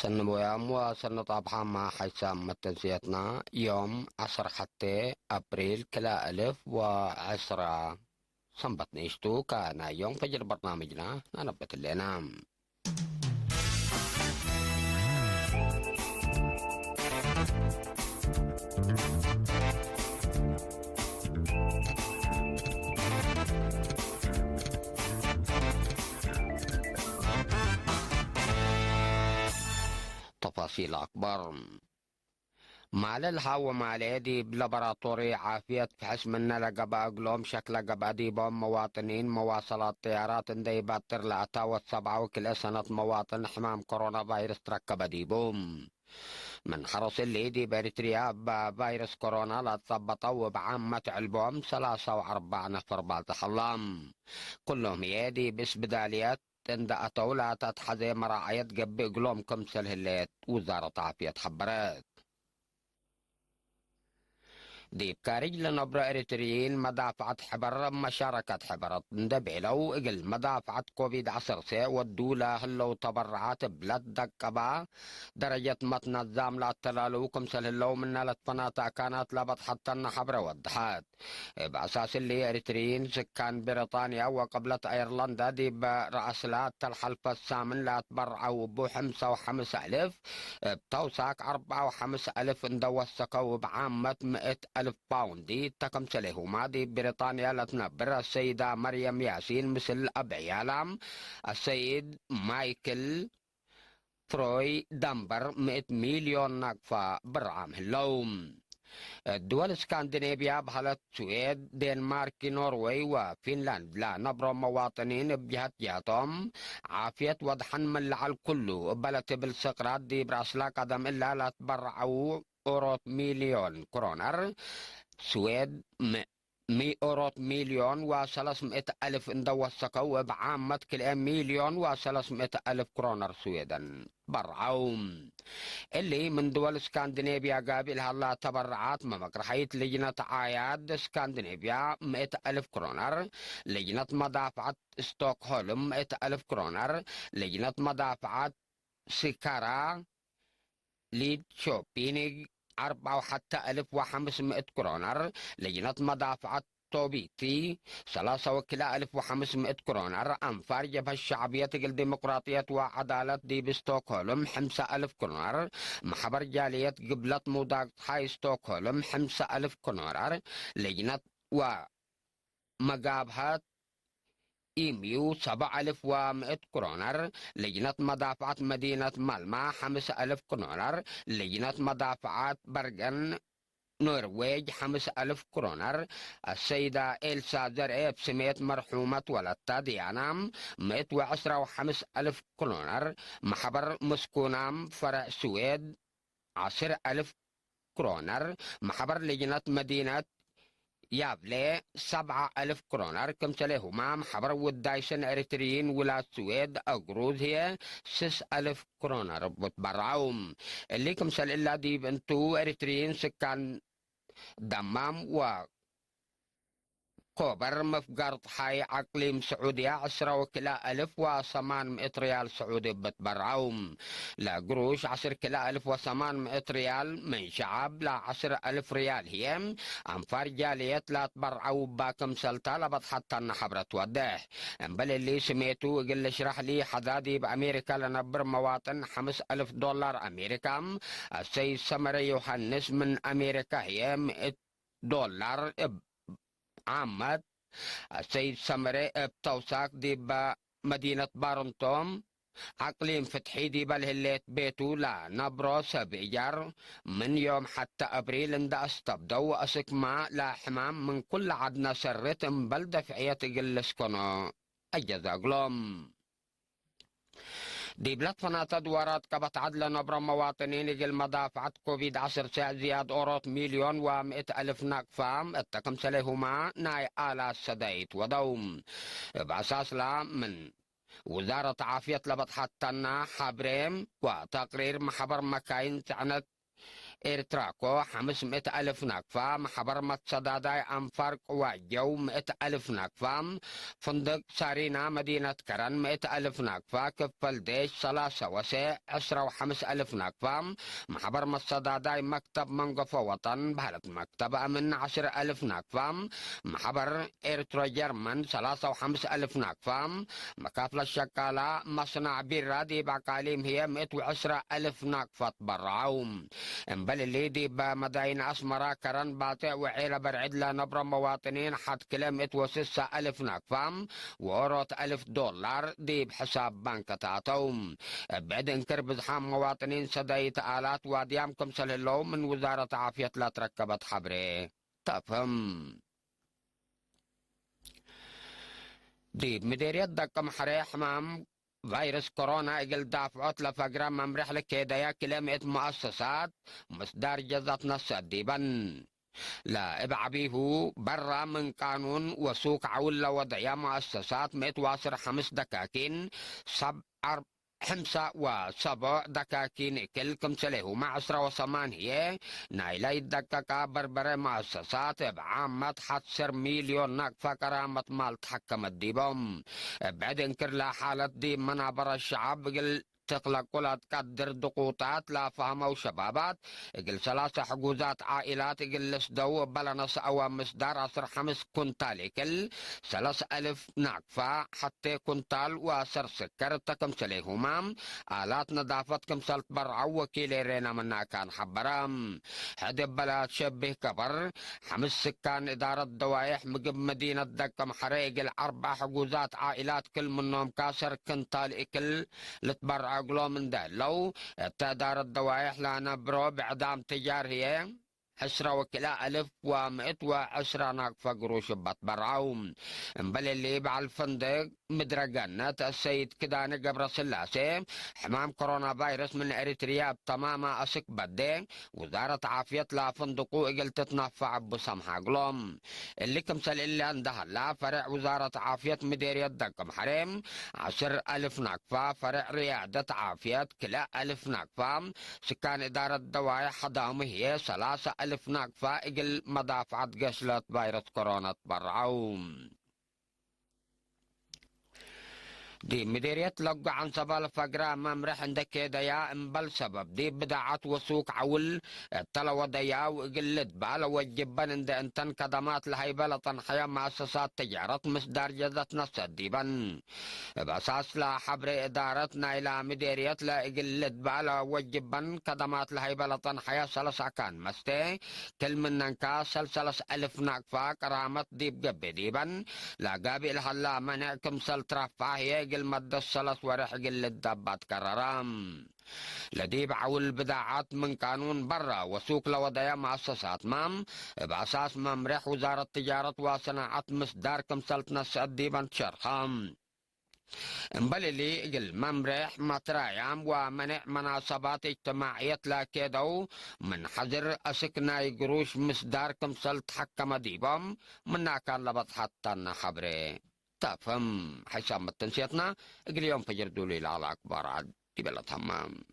سن بويام وسن طابحة مع حيسام متنسيتنا يوم 10 حتى أبريل كلا ألف وعشرة صنبت نيشتو كان يوم فجر برنامجنا ننبت اللي نام تفاصيل أكبر مع الهوا مع الأيدي بلابراتوري عافية فحش منا لقبا أقلوم شكل قبا ديبهم مواطنين مواصلات طيارات انديبات ترلا أتاوى السبعة وكل سنة مواطن حمام كورونا فيروس تركب ديبهم من حرص الليدي باريتريا بفيروس كورونا لا تثبطوا بعامة علبهم 3 و4 نفر بالتحلم كلهم يدي بس بداليات عند أتوا لا تتحزي مراعية قبي قلوم كمسل هليت وزارة عافية حبرت ديب كارج لنبرة إريتريين مدافعة حبر مشاركة حبرت ندبعلو إقل مدافعة كوفيد 10 والدولة هلو تبرعات بلد دكبا درجة متن الزام لا تلالو كمسل هلو من لتفناتا كانت لبط حتى النحبر وضحات بأساس اللي إريتريين سكان بريطانيا وقبلة أيرلندا ديب رأسلات الحلف السامن لا تبرعوا بو 5 و5 ألف بتوساك 4 و5 ألف اندوسكوا بعامة 100 ألف باوندي تكمسلهما دي بريطانيا لتنبر السيدة مريم ياسين مثل أب عيالام السيد مايكل فروي دمبر 100 مليون نقفة برعام اللوم الدول الاسكندنافية بحالة السويد دنمارك نرويج وفنلند لا نبرو مواطنين بجهة جهتهم عافية وضحا من على الكل بلد بالسقراط دي براسلا قدم إلا لا تبرعوا أورو مليون كرونر سويد 100 مليون و300 ألف اندوسكوا بعامة كل 1,300,000 كرونر سويدا برعوم اللي من دول اسكندنافيا قابل هلا تبرعات مقرحية لجنة عاياد اسكندنافيا 100 ألف كرونر لجنة مدافعة ستوكهولم 100 ألف كرونر لجنة مدافعة سيكارا ليد شوبينيغ 4 حتى 1,500 كرونر لجنة مدافعة توبيتي 3,500 كرونر أنفار جبهة الشعبية الديمقراطية وعدالة دي بستوكهولم 5,000 كرونر محبر جالية قبلة موداك هاي ستوكهولم 5,000 كرونر لجنة ومقابهات إيميو 7,100 كرونر لجنة مدافعة مدينة مالما 5,000 كرونر لجنة مدافعة برغن نرويج 5,000 كرونر السيدة إلسا درعي بسمية مرحومة ولدتا ديانام 110 و5 ألف كرونر محبر مسكونام فرع سويد 10,000 كرونر محبر لجنة مدينة يابلي 7,000 كرونر كمثلهما محبر ودايسن إريتريين ولا السويد أقروز هي 6,000 كرونر بتبرعوم اللي كمثل إلا دي بنتو إريتريين سكان دمام كوبر مفقر حي عقليم سعودية 10 كلا ألف و800 ريال سعودي بتبرعوم لا قروش 10 كلا ألف و800 ريال من شعب لا 10 ألف ريال هي أنفار جالية لا تبرعوا باكم سلطة لبط حتى النحبرة توضح بل اللي سميتو قل اشرح لي حدادي بأمريكا لنبر مواطن 5,000 دولار أمريكا السيد سمري يوحنس من أمريكا هي 100 دولار عامة السيد سمري بتوساك دي بمدينة بارنتوم عقليم فتحي دي بالهليت بيتو لا نبرو سبيجر من يوم حتى أبريل اند استبدو أسكما لا حمام من كل عدنا سرت بل دفعية قلسكنو أجزا قلوم دي بلاد فناتا دوارات كبت عدل نبر مواطنين جل مدافعة كوفيد 10 زياد أوروت 1,100,000 نقفام التكم سليهما ناي آلا السدايت ودوم بأساس لا من وزارة عافية لبط حتى حبريم وتقرير محبر مكاين تعنت إيرتراكو 500,000 نقفة، محبر متصداداي أنفار قوى الجو 100,000 نقفة، فندق سارينا مدينة كرن 100,000 نقفة، كفل ديش 3 وسع 10,005 نقفة، محبر متصداداي مكتب منقفة وطن بهلة مكتب أمن 10,000 نقفة، محبر إيرترا جرمن 3,500 نقفة، مكافلة الشكالة مصنع بيرادي بعقاليم هي 110,000 نقفة برعوم. بل اللي دي بمداين أسمرة كرن باطئ وعيلة برعد لا نبرة مواطنين حد كلمة وسسة 1000 نقفة وأوروت $1,000 دي بحساب بنك تاتوم. بعد انكر بزحام مواطنين سدايت آلات واديامكم سللو من وزارة عافية لا تركبت حبري تفهم. دي مديرية دقم حري حمام فيروس كورونا اجل دافعات لفقرة ممرح لكيدايا كلمة مؤسسات مصدر جزتنا سديبا لا ابعبيه برا من قانون وسوق عولة وضعية مؤسسات متواصر 5 دكاكين 5 و7 دكاكين كل كمسله مع 10 و8 نايلي دكاكا بربرة مؤسسات بعامة حتصر مليون نقفة كرامة مال تحكمت ديبهم. بعد انكر لا حالة دي منابر الشعب تقلق كلها تقدر ضغوطات لا فهموا شبابات اقل 3 حجوزات عائلات اقل لسدو بلنص او مصدر 5 كنتال اقل 3,000 نقفة حتى كنتال واسر سكر تكم سليهما آلات نظافة كمسال برعو وكيل رينا منا كان حبرام حدب بلاد شبه كبر 5 سكان إدارة دوائح مقب مدينة دكم حريق 4 حجوزات عائلات كل منهم كاسر كنتال اقل لتبرع أقلو من ده لو تدار الضوائح لنا برو بعدام تجارية 10,110 ناقفة قروش بتبرعوم. بل اللي بعد الفندق مدرقنة السيد كداني قبر سلاسي حمام كورونا فيروس من اريتريا تماما اسك بدي وزارة عافية لا فندقو اقل تتنفع بسمحة قلوم اللي كمسل اللي عندها لا فرع وزارة عافية مديرية دقم حريم 10,000 نقفة فرع ريادة عافية كلا 1,000 نقفة سكان إدارة الدواعي حدهم هي 3,000 نقفة اقل مدافعة قشلة فيروس كورونا تبرعوم. دي مديرية لقوا عن سبال فقرة ممرح عندك كده يا امبل سبب دي بدعت وسوق عول التلوى ديا وقلت بالا وجبان عند انتن كدمات لهيبلة حياة مؤسسات تجارة مصدر جزت نفس الديبان بأساس لا حبر إدارتنا إلى مديرية لا قلت بالا وجبان كدمات لهيبلة حياة 3 كان مستي كل من ننكا 3,000 نقفة كرامة ديب قب ديبان لا قابل هلا منعكم سلترفاه هي المد الثلاث ورح قل الدبات كررام لديب عول بداعات من قانون برا وسوق لوضعية مؤسسات مام بأساس ممرح وزارة التجارة وصناعة مصدر كمسلتنا الديبان شرخام بل اللي قل ممرح مطرايام ومنع مناسبات اجتماعية لا كيدو من حذر أسكنا يقروش مصدر كمسلت حكم ديبام منا كان لبط حتى نخبره تفهم حسام التنسيتنا اليوم فجر دولي على أكبر عد بلد همام.